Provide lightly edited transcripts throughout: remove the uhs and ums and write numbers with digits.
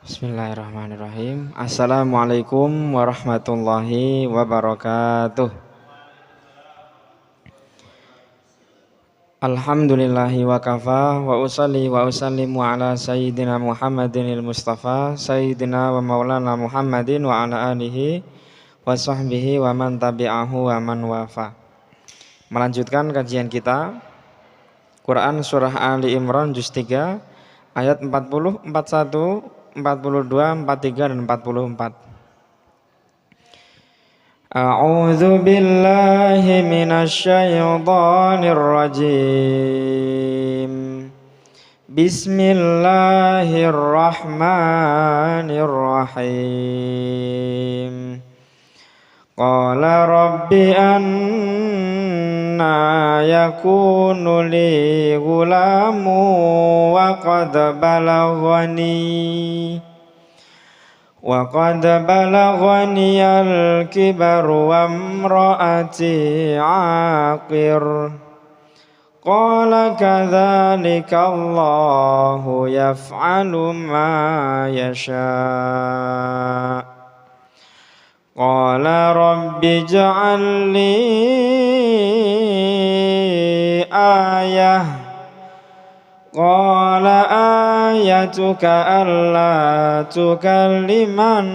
Bismillahirrahmanirrahim. Assalamualaikum warahmatullahi wabarakatuh. Alhamdulillahi wa kafa wa usalli wa usallimu ala sayyidina Muhammadinil Mustafa sayyidina wa maulana Muhammadin wa ala alihi wa sahbihi wa man tabi'ahu wa man wafa. Melanjutkan kajian kita Quran surah Ali Imran juz 3 ayat 40, 41, 42, 43 dan 44. A'udzu billahi minasy syaithanir rajim. Bismillahirrahmanirrahim. Qala rabbi anna yakunu li ghulamu wa qad balaghani al-kibaru wa imraati aqir. Qala kadzalika Allahu yaf'alu ma yasha'. Qala rabbi ij'al li ayah. Qala ayatuka alla tukalliman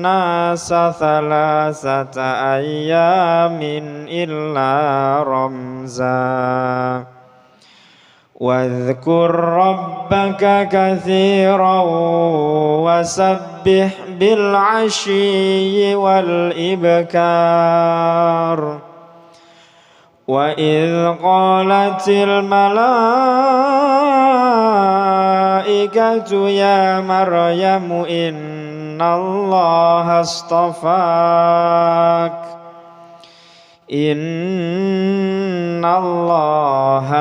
nasa thalathata ayyamin illa ramza. Wadhkur rabbaka katsiran wasabbih bil 'ashiyyi wal ibkar. Wa idh qalatil malaikatu ya Maryamu innallaha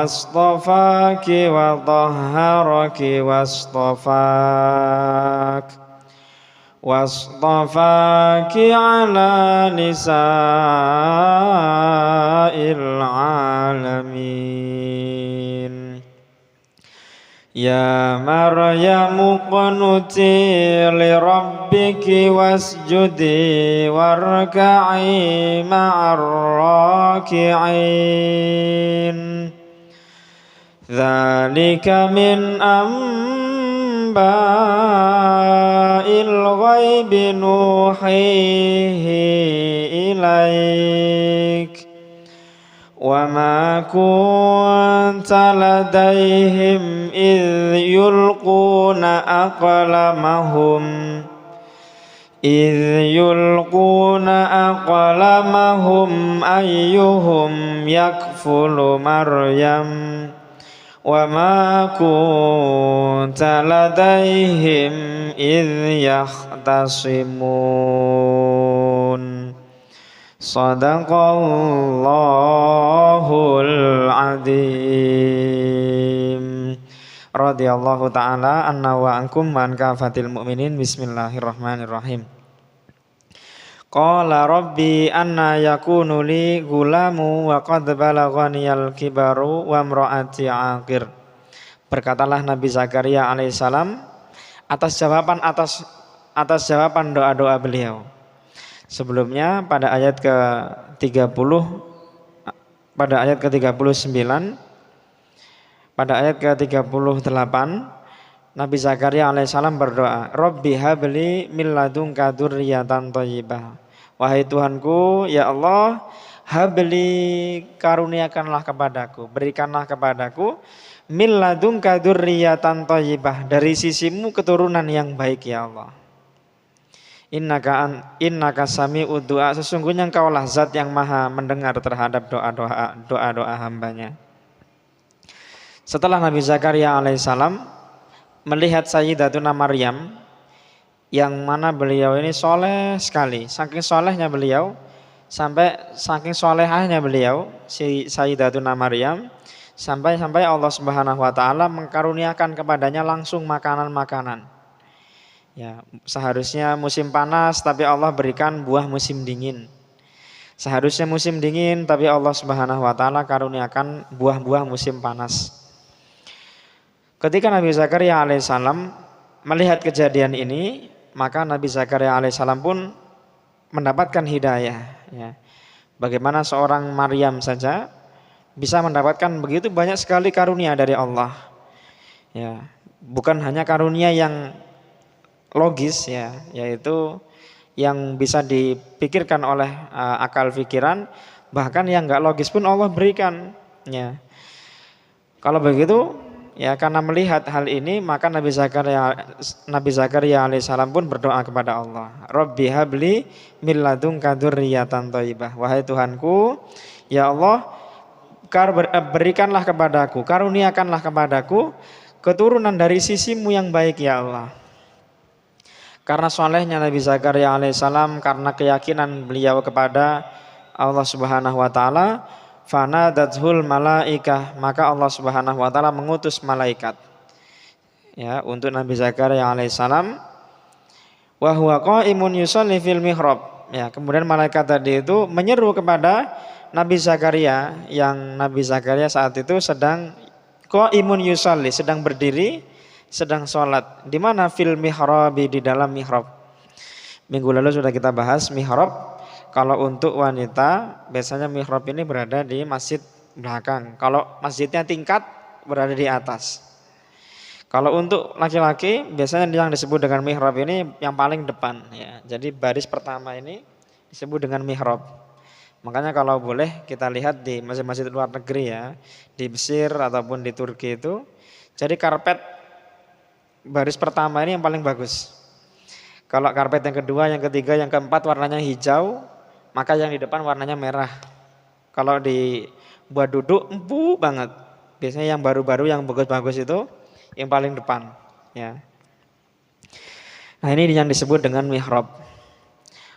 astafaki wa tahharaki wastafaki ala nisa'il alamin. Ya Maryamu qunuti li rabbiki wasjudi warka'i ma'ar raki'in. Dzalika min amba'il ghaibi nuhihi ilaik. Wa ma kunta ladaihim idh yulquna aqlamahum ayyuhum yakfulu Maryam. Wa ma kunta ladaihim idh yahtasimun. Sadaqallahul adzim. Radhiyallahu ta'ala anna wa ankum man kafatil mu'minin. Bismillahirrahmanirrahim. Qala rabbi anna yakunu li gulamu wa qad balaghaniyal kibaru wa imraati aqir. Berkatalah Nabi Zakaria alaihissalam atas jawaban doa-doa beliau. Sebelumnya pada ayat ke-30, pada ayat ke-39, pada ayat ke-38 Nabi Zakaria alaihissalam berdoa, Rabbi habli min ladunka dzurriyyatan thayyibah. Wahai Tuhanku, ya Allah, habli, karuniakanlah kepadaku, berikanlah kepadaku min ladunka dzurriyyatan thayyibah, dari sisimu keturunan yang baik ya Allah. Innaka sami'ud du'a, sesungguhnya engkaulah zat yang maha mendengar terhadap doa-doa hambanya. Setelah Nabi Zakaria alaihissalam melihat Sayyidatuna Maryam, yang mana beliau ini soleh sekali, saking solehnya beliau, saking solehahnya beliau si Sayyidatuna Maryam, sampai Allah Subhanahu wa taala mengkaruniakan kepadanya langsung makanan-makanan. Ya, seharusnya musim panas tapi Allah berikan buah musim dingin. Seharusnya musim dingin tapi Allah Subhanahu wa taala karuniakan buah-buah musim panas. Ketika Nabi Zakaria alaihissalam melihat kejadian ini, maka Nabi Zakaria alaihissalam pun mendapatkan hidayah. Ya. Bagaimana seorang Maryam saja bisa mendapatkan begitu banyak sekali karunia dari Allah. Ya, bukan hanya karunia yang logis ya, yaitu yang bisa dipikirkan oleh akal pikiran, bahkan yang enggak logis pun Allah berikan. Ya. Kalau begitu, ya karena melihat hal ini maka Nabi Zakaria alaihissalam pun berdoa kepada Allah. Rabbi habli min ladunka dzurriyyatan thayyibah. Wahai Tuhanku, ya Allah, berikanlah kepadaku, karuniakanlah kepadaku keturunan dari sisimu yang baik ya Allah. Karena solehnya Nabi Zakaria alaihissalam, karena keyakinan beliau kepada Allah Subhanahu wa taala, fanadathul malaikah, maka Allah Subhanahu wa taala mengutus malaikat ya untuk Nabi Zakaria alaihissalam, wa huwa qaimun yusalli fil mihrab. Ya, kemudian malaikat tadi itu menyeru kepada Nabi Zakaria, yang Nabi Zakaria saat itu sedang qaimun yusalli, sedang berdiri, sedang sholat. Di mana? Fil mihrabi, di dalam mihrab. Minggu lalu sudah kita bahas mihrab. Kalau untuk wanita biasanya mihrab ini berada di masjid belakang. Kalau masjidnya tingkat berada di atas. Kalau untuk laki-laki biasanya yang disebut dengan mihrab ini yang paling depan ya. Jadi baris pertama ini disebut dengan mihrab. Makanya kalau boleh kita lihat di masjid-masjid luar negeri ya, di Mesir ataupun di Turki itu, jadi karpet baris pertama ini yang paling bagus. Kalau karpet yang kedua, yang ketiga, yang keempat warnanya hijau, maka yang di depan warnanya merah. Kalau buat duduk empuk banget. Biasanya yang baru-baru yang bagus-bagus itu yang paling depan ya. Nah, ini yang disebut dengan mihrab.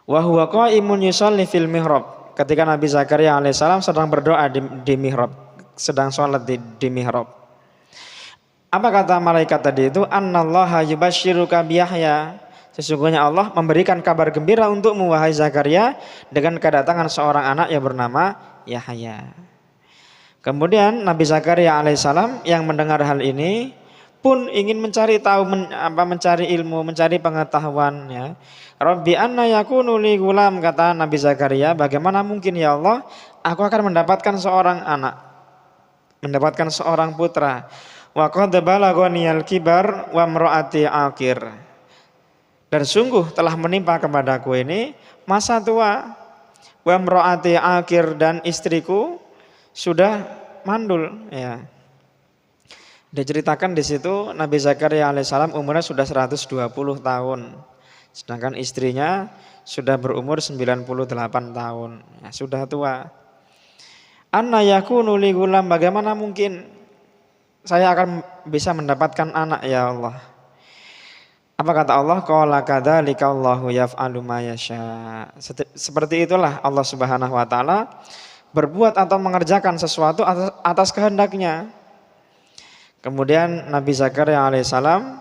Wa huwa qaimun yusalli fil mihrab. Ketika Nabi Zakaria alaihissalam sedang berdoa di mihrab, sedang sholat di mihrab. Apa kata malaikat tadi itu? Annallaha yubashshiruka biyahya. Sesungguhnya Allah memberikan kabar gembira untukmu wahai Zakaria dengan kedatangan seorang anak yang bernama Yahya. Kemudian Nabi Zakaria alaihissalam yang mendengar hal ini pun ingin mencari tahu, mencari ilmu, mencari pengetahuan ya. Rabbi anna yakunu li gulam, kata Nabi Zakaria, bagaimana mungkin ya Allah aku akan mendapatkan seorang anak, mendapatkan seorang putra. Wa qad balagoniyal kibar wa imraati aqir. Dan sungguh telah menimpa kepadaku ini masa tua, wa imraati aqir, dan istriku sudah mandul ya. Diceritakan di situ Nabi Zakaria alaihissalam umurnya sudah 120 tahun. Sedangkan istrinya sudah berumur 98 tahun. Ya, sudah tua. Anna yakunu li gulam, bagaimana mungkin saya akan bisa mendapatkan anak ya Allah. Apa kata Allah? Qala kadzalika Allahu yaf'alu ma yasha. Seperti itulah Allah Subhanahu wa taala berbuat atau mengerjakan sesuatu atas kehendaknya. Kemudian Nabi Zakaria alaihissalam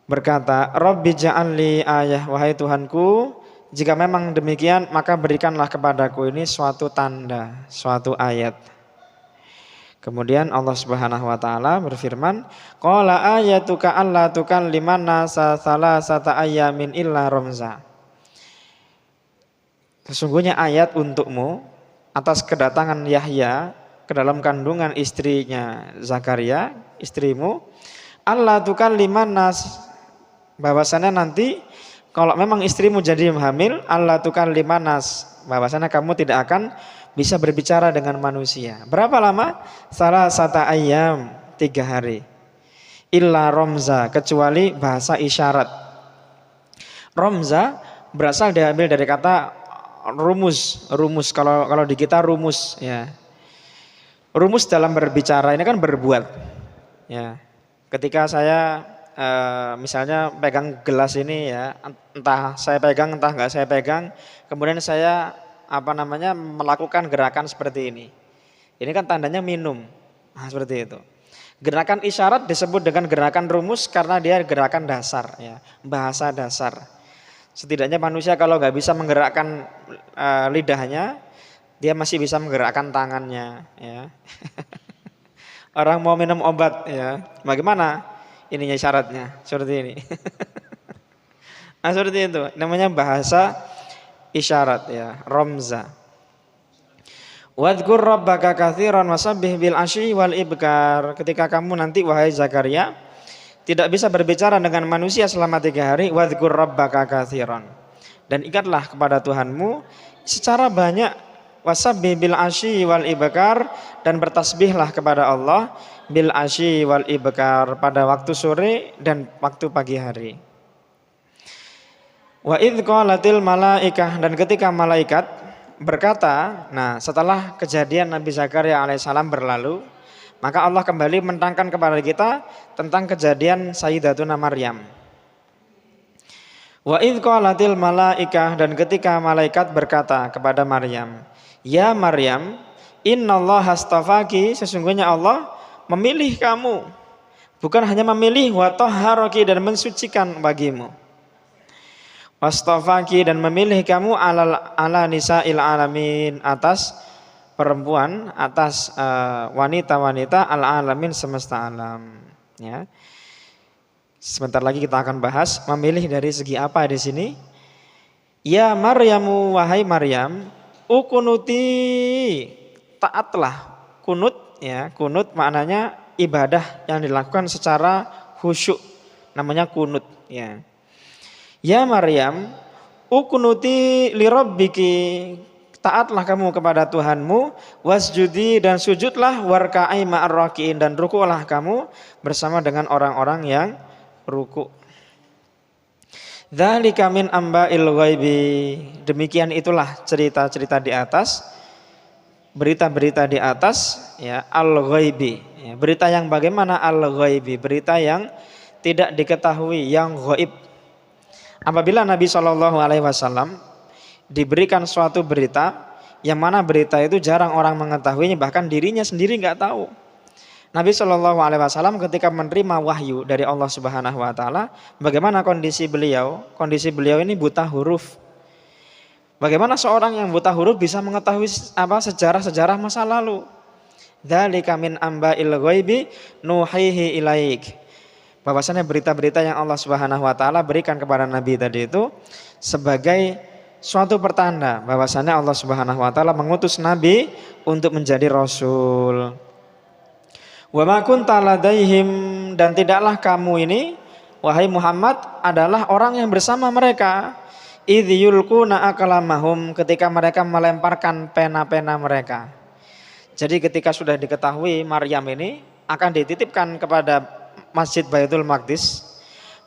berkata, Rabbi ja'alli ayah, wahai Tuhanku, jika memang demikian maka berikanlah kepadaku ini suatu tanda, suatu ayat. Kemudian Allah Subhanahu wa taala berfirman, qala ayatuka alla tukalliman nasa salasata ayyamin illa ramza. Sesungguhnya ayat untukmu atas kedatangan Yahya ke dalam kandungan istrinya Zakaria, istrimu, alla tukalliman nas, bahwasannya nanti kalau memang istrimu jadi hamil, alla tukalliman nas, bahwasannya kamu tidak akan bisa berbicara dengan manusia. Berapa lama? Salasata ayyam, 3 hari. Illa romza, kecuali bahasa isyarat. Romza berasal diambil dari kata rumus. Rumus kalau di kita rumus ya. Rumus dalam berbicara ini kan berbuat. Ya. Ketika saya misalnya pegang gelas ini ya, entah saya pegang entah enggak saya pegang, kemudian saya melakukan gerakan seperti ini. Ini kan tandanya minum. Nah, seperti itu. Gerakan isyarat disebut dengan gerakan rumus karena dia gerakan dasar ya, bahasa dasar. Setidaknya manusia kalau nggak bisa menggerakkan lidahnya, dia masih bisa menggerakkan tangannya ya. Orang mau minum obat ya, bagaimana? ininya syaratnya seperti ini. Nah, seperti itu namanya bahasa isyarat ya, ramza. Wadhkur rabbaka katsiran wasabbih bil asyi wal ibkar. Ketika kamu nanti wahai Zakaria tidak bisa berbicara dengan manusia selama 3 hari, wadhkur rabbaka katsiran. Dan ingatlah kepada Tuhanmu secara banyak, wasabbih bil asyi wal ibkar, dan bertasbihlah kepada Allah bil asyi wal ibkar pada waktu sore dan waktu pagi hari. Wa idz qalatil malaikah, dan ketika malaikat berkata, nah setelah kejadian Nabi Zakaria alaihissalam berlalu, maka Allah kembali menerangkan kepada kita tentang kejadian Sayyidatuna Maryam. Wa idz qalatil malaikah, dan ketika malaikat berkata kepada Maryam, ya Maryam, innallaha astafaki, sesungguhnya Allah memilih kamu, bukan hanya memilih, wa tahharaki, dan mensucikan bagimu, wastafaki, dan memilih kamu ala nisa'il alamin, atas perempuan, atas wanita-wanita al-alamin, semesta alam. Ya. Sebentar lagi kita akan bahas memilih dari segi apa di sini. Ya Maryamu, wahai Maryam, ukunuti, taatlah. Kunut ya, kunut maknanya ibadah yang dilakukan secara khusyuk, namanya kunut ya. Ya Maryam, ukunuti lirabbiki, taatlah kamu kepada Tuhanmu, wasjudi, dan sujudlah, warka'i ma'ar raki'in, dan ruku'lah kamu bersama dengan orang-orang yang ruku'. Dzalika min amba'il ghaibi, demikian itulah cerita-cerita di atas, berita-berita di atas ya, al-ghaibi ya, berita yang bagaimana? Al-ghaibi, berita yang tidak diketahui, yang ghaib. Apabila Nabi SAW diberikan suatu berita yang mana berita itu jarang orang mengetahuinya, bahkan dirinya sendiri nggak tahu. Nabi SAW ketika menerima wahyu dari Allah Subhanahu Wa Taala, bagaimana kondisi beliau? Kondisi beliau ini buta huruf. Bagaimana seorang yang buta huruf bisa mengetahui sejarah-sejarah masa lalu? Dzalika min amba'il ghaibi nuhihi ilaik. Bahwasanya berita-berita yang Allah Subhanahu Wa Taala berikan kepada Nabi tadi itu sebagai suatu pertanda bahwasanya Allah Subhanahu Wa Taala mengutus Nabi untuk menjadi Rasul. Wa ma kunta ladaihim, dan tidaklah kamu ini wahai Muhammad adalah orang yang bersama mereka, idz yulquna aqlamahum, ketika mereka melemparkan pena-pena mereka. Jadi ketika sudah diketahui Maryam ini akan dititipkan kepada Masjid Baitul Maqdis,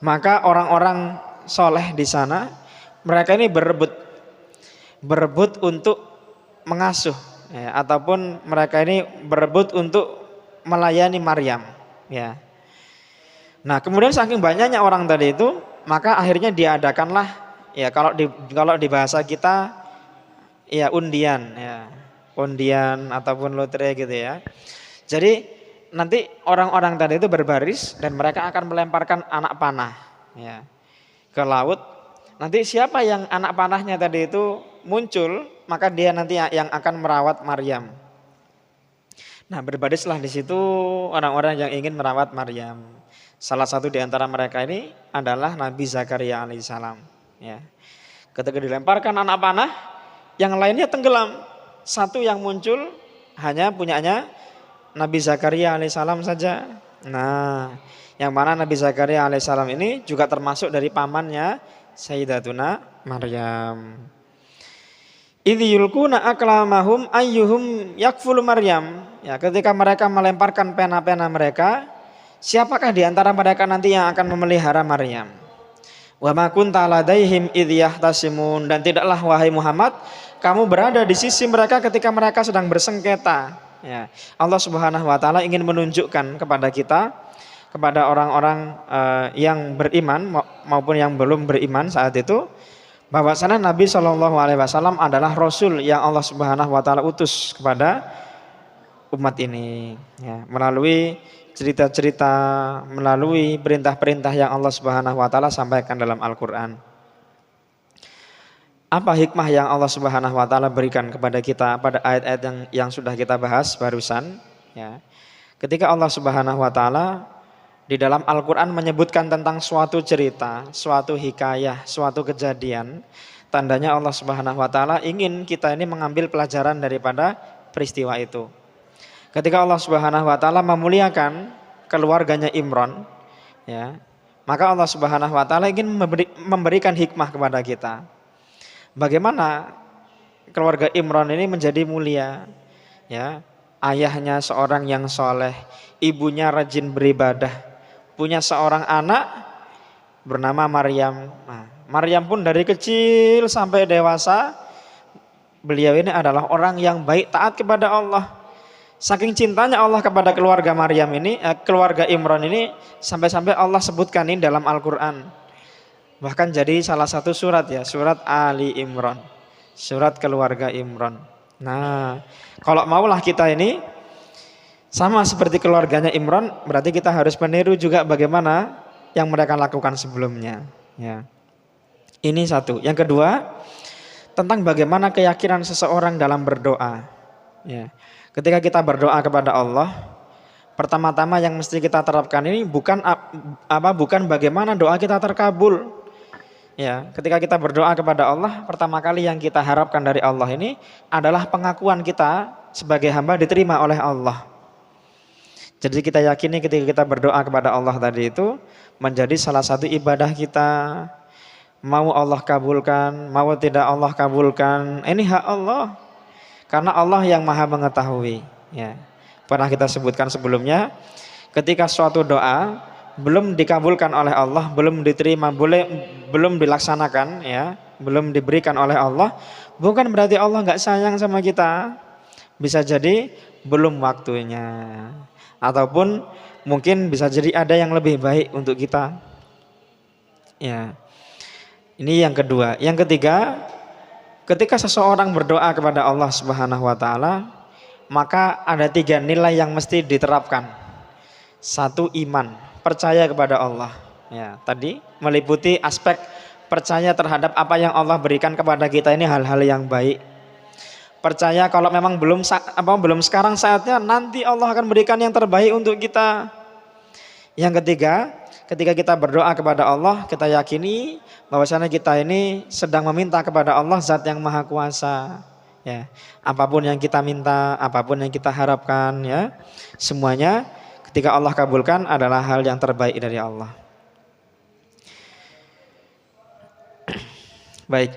maka orang-orang soleh di sana mereka ini berebut untuk mengasuh ya, ataupun mereka ini berebut untuk melayani Maryam ya. Nah kemudian saking banyaknya orang tadi itu, maka akhirnya diadakanlah ya, kalau di bahasa kita ya undian ataupun lotre gitu ya. Jadi nanti orang-orang tadi itu berbaris dan mereka akan melemparkan anak panah ya, ke laut. Nanti siapa yang anak panahnya tadi itu muncul, maka dia nanti yang akan merawat Maryam. Nah berbarislah di situ orang-orang yang ingin merawat Maryam. Salah satu di antara mereka ini adalah Nabi Zakaria alaihissalam ya. Ketika dilemparkan anak panah, yang lainnya tenggelam. Satu yang muncul hanya punyanya Nabi Zakaria alaihissalam saja. Nah, yang mana Nabi Zakaria alaihissalam ini juga termasuk dari pamannya Sayyidatuna Maryam. Idz yulquna aqlamahum ayyuhum yakfulu Maryam. Ya, ketika mereka melemparkan pena-pena mereka, siapakah di antara mereka nanti yang akan memelihara Maryam? Wa ma kunta ladaihim idz yahtasimun, dan tidaklah wahai Muhammad kamu berada di sisi mereka ketika mereka sedang bersengketa. Ya, Allah Subhanahu Wa Taala ingin menunjukkan kepada kita, kepada orang-orang yang beriman maupun yang belum beriman saat itu, bahwasanya Nabi SAW adalah Rasul yang Allah Subhanahu Wa Taala utus kepada umat ini, ya, melalui cerita-cerita, melalui perintah-perintah yang Allah Subhanahu Wa Taala sampaikan dalam Al-Quran. Apa hikmah yang Allah Subhanahu Wa Taala berikan kepada kita pada ayat-ayat yang sudah kita bahas barusan ya. Ketika Allah Subhanahu Wa Taala Di dalam Al-Quran menyebutkan tentang suatu cerita, suatu hikayah, suatu kejadian, tandanya Allah Subhanahu wa taala ingin kita ini mengambil pelajaran daripada peristiwa itu. Ketika Allah Subhanahu wa taala memuliakan keluarganya Imran, ya, maka Allah Subhanahu wa taala ingin memberikan hikmah kepada kita. Bagaimana keluarga Imran ini menjadi mulia, ya. Ayahnya seorang yang soleh, ibunya rajin beribadah, punya seorang anak bernama Maryam. Nah, Maryam pun dari kecil sampai dewasa, beliau ini adalah orang yang baik, taat kepada Allah. Saking cintanya Allah kepada keluarga Maryam ini, keluarga Imran ini, sampai-sampai Allah sebutkan ini dalam Al-Quran. Bahkan jadi salah satu surat, ya, surat Ali Imran, surat keluarga Imran. Nah, kalau maulah kita ini sama seperti keluarganya Imran, berarti kita harus meniru juga bagaimana yang mereka lakukan sebelumnya. Ya. Ini satu. Yang kedua, tentang bagaimana keyakinan seseorang dalam berdoa. Ya. Ketika kita berdoa kepada Allah, pertama-tama yang mesti kita terapkan ini bukan bagaimana doa kita terkabul. Ya, ketika kita berdoa kepada Allah, pertama kali yang kita harapkan dari Allah ini adalah pengakuan kita sebagai hamba diterima oleh Allah. Jadi kita yakini ketika kita berdoa kepada Allah tadi itu menjadi salah satu ibadah kita. Mau Allah kabulkan, mau tidak Allah kabulkan, ini hak Allah. Karena Allah yang maha mengetahui. Ya. Pernah kita sebutkan sebelumnya, ketika suatu doa belum dikabulkan oleh Allah, belum diterima, belum dilaksanakan, ya, belum diberikan oleh Allah, bukan berarti Allah nggak sayang sama kita. Bisa jadi belum waktunya. Ataupun mungkin bisa jadi ada yang lebih baik untuk kita. Ya. Ini yang kedua. Yang ketiga, ketika seseorang berdoa kepada Allah Subhanahu wa taala, maka ada 3 nilai yang mesti diterapkan. 1, iman, percaya kepada Allah. Ya, tadi meliputi aspek percaya terhadap apa yang Allah berikan kepada kita ini hal-hal yang baik. Percaya kalau memang belum sekarang saatnya, nanti Allah akan berikan yang terbaik untuk kita. Yang ketiga, ketika kita berdoa kepada Allah, kita yakini bahwasanya kita ini sedang meminta kepada Allah Zat yang Maha Kuasa. Ya, apapun yang kita minta, apapun yang kita harapkan, ya, semuanya ketika Allah kabulkan adalah hal yang terbaik dari Allah. Baik.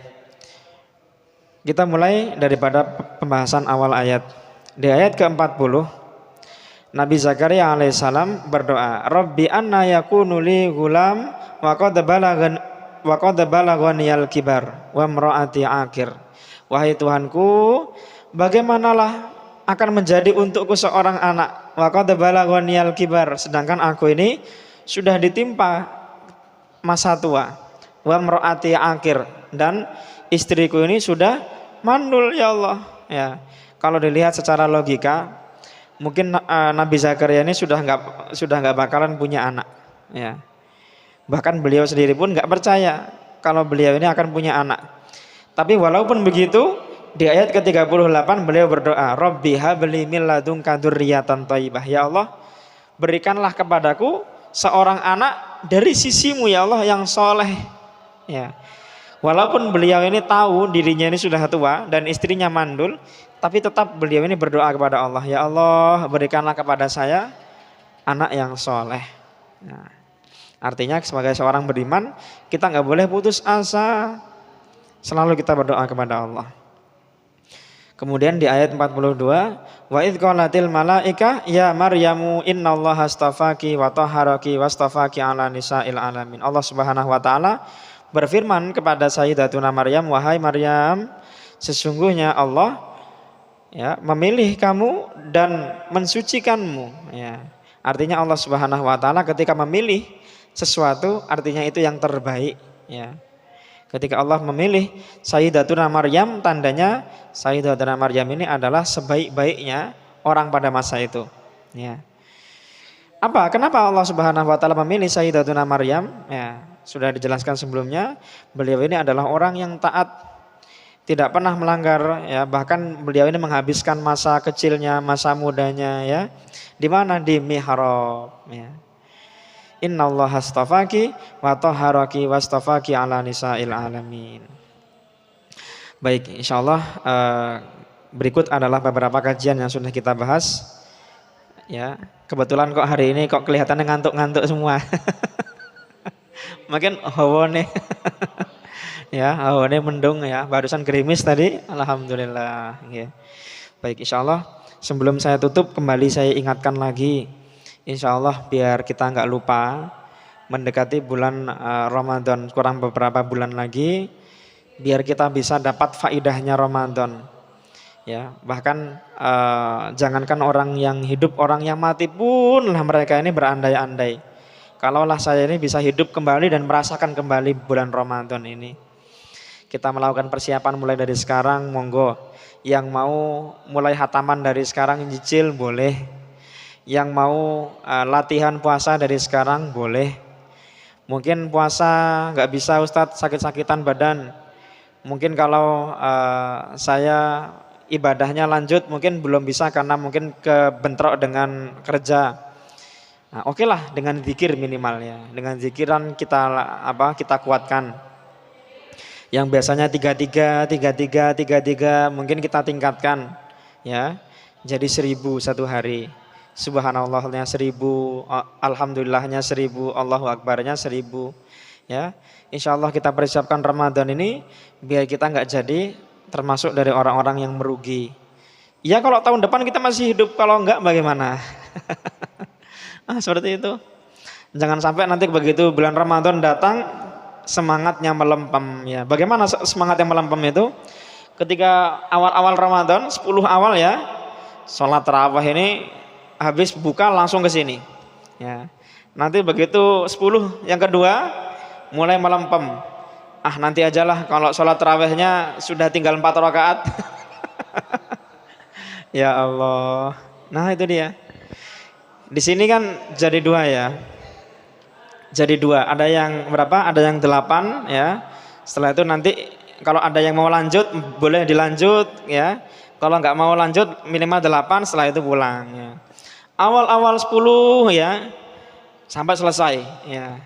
Kita mulai daripada pembahasan awal ayat. Di ayat ke-40, Nabi Zakaria alaihissalam berdoa, Rabbi anna yakunu li gulam wa qad balaghaniyal kibar wa imraati akir. Wahai Tuhanku, bagaimanalah akan menjadi untukku seorang anak, wa qad balaghaniyal kibar, sedangkan aku ini sudah ditimpa masa tua, wa imraati akir, dan istriku ini sudah mandul, ya Allah. Ya, kalau dilihat secara logika, mungkin Nabi Zakaria ini sudah nggak bakalan punya anak. Ya, bahkan beliau sendiri pun nggak percaya kalau beliau ini akan punya anak. Tapi walaupun begitu, di ayat ke-38 beliau berdoa, Rabbi habli min ladunka dzurriyyatan thayyibah. Ya Allah, berikanlah kepadaku seorang anak dari sisimu, ya Allah, yang soleh. Ya. Walaupun beliau ini tahu dirinya ini sudah tua dan istrinya mandul, tapi tetap beliau ini berdoa kepada Allah, ya Allah, berikanlah kepada saya anak yang soleh. Nah, artinya sebagai seorang beriman, kita nggak boleh putus asa, selalu kita berdoa kepada Allah. Kemudian di ayat 42, wa idz qalatil malaika ya Maryamu innallaha astafaki wa tahharaki wastafaki ala nisa'il alamin. Allah Subhanahu wa taala berfirman kepada Sayyidatuna Maryam, wahai Maryam, sesungguhnya Allah, ya, memilih kamu dan mensucikanmu. Ya. Artinya Allah Subhanahu wa taala ketika memilih sesuatu, artinya itu yang terbaik. Ya. Ketika Allah memilih Sayyidatuna Maryam, tandanya Sayyidatuna Maryam ini adalah sebaik-baiknya orang pada masa itu. Ya. Kenapa Allah Subhanahu wa taala memilih Sayyidatuna Maryam? Ya. Sudah dijelaskan sebelumnya, beliau ini adalah orang yang taat, tidak pernah melanggar, ya, bahkan beliau ini menghabiskan masa kecilnya, masa mudanya, ya, di mana? Di mihrab, ya. Innallaha astafaki wa tahharaki wastafaki ala nisa'il alamin. Baik, insyaallah berikut adalah beberapa kajian yang sudah kita bahas. Ya, kebetulan kok hari ini kok kelihatannya ngantuk-ngantuk semua. Makin hawa nih. Ya, hawane mendung ya. Barusan gerimis tadi. Alhamdulillah. Ya. Baik, insyaallah sebelum saya tutup kembali saya ingatkan lagi. Insyaallah biar kita nggak lupa mendekati bulan Ramadan, kurang beberapa bulan lagi, biar kita bisa dapat faidahnya Ramadan. Ya, bahkan jangankan orang yang hidup, orang yang mati pun lah mereka ini berandai-andai. Kalaulah saya ini bisa hidup kembali dan merasakan kembali bulan Ramadan ini. Kita melakukan persiapan mulai dari sekarang, monggo. Yang mau mulai hataman dari sekarang nyicil boleh. Yang mau latihan puasa dari sekarang boleh. Mungkin puasa nggak bisa Ustadz, sakit-sakitan badan. Mungkin kalau saya ibadahnya lanjut mungkin belum bisa karena mungkin kebentrok dengan kerja. Nah, oke lah dengan zikir minimal ya. Dengan zikiran kita kuatkan. Yang biasanya 33 mungkin kita tingkatkan ya. Jadi 1000 satu hari. Subhanallahnya 1000, alhamdulillahnya 1000, Allahu akbarnya 1000 ya. Insyaallah kita persiapkan Ramadan ini biar kita nggak jadi termasuk dari orang-orang yang merugi. Ya kalau tahun depan kita masih hidup, kalau enggak bagaimana? Seperti itu. Jangan sampai nanti begitu bulan Ramadan datang semangatnya melempem ya. Bagaimana semangat yang melempem itu? Ketika awal-awal Ramadan, 10 awal ya, sholat tarawih ini habis buka langsung ke sini. Ya. Nanti begitu 10 yang kedua mulai melempem. Nanti ajalah kalau sholat tarawihnya sudah tinggal 4 rakaat. Ya Allah. Nah itu dia. Di sini kan jadi 2 ya. Jadi 2. Ada yang berapa? Ada yang 8 ya. Setelah itu nanti kalau ada yang mau lanjut boleh dilanjut ya. Kalau nggak mau lanjut minimal 8, setelah itu pulang ya. Awal-awal 10 ya sampai selesai ya.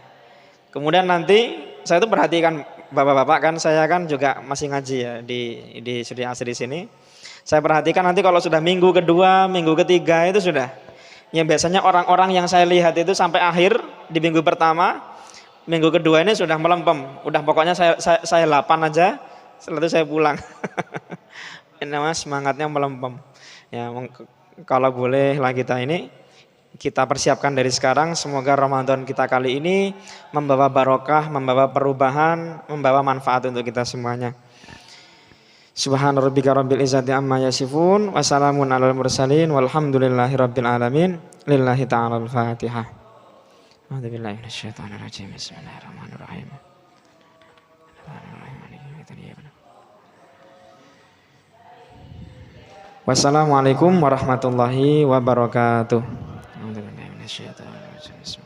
Kemudian nanti saya itu perhatikan bapak-bapak kan, saya kan juga masih ngaji ya di studi asri di sini. Saya perhatikan nanti kalau sudah minggu kedua, minggu ketiga itu sudah. Yang biasanya orang-orang yang saya lihat itu sampai akhir di minggu pertama, minggu kedua ini sudah melempem. Udah pokoknya saya 8 aja, setelah itu saya pulang. Ini namanya semangatnya melempem. Ya, kalau boleh lah kita persiapkan dari sekarang. Semoga Ramadan kita kali ini membawa barokah, membawa perubahan, membawa manfaat untuk kita semuanya. Subhana rabbika rabbil izzati amma yasifun, wassalamun alal mursalin, walhamdulillahi rabbil alamin. Lillahi ta'ala al-Fatihah. A'udzubillahi minasyaitonir rajim. Bismillahirrahmanirrahim. Wassalamualaikum warahmatullahi wabarakatuh. Bismillahirrahmanirrahim.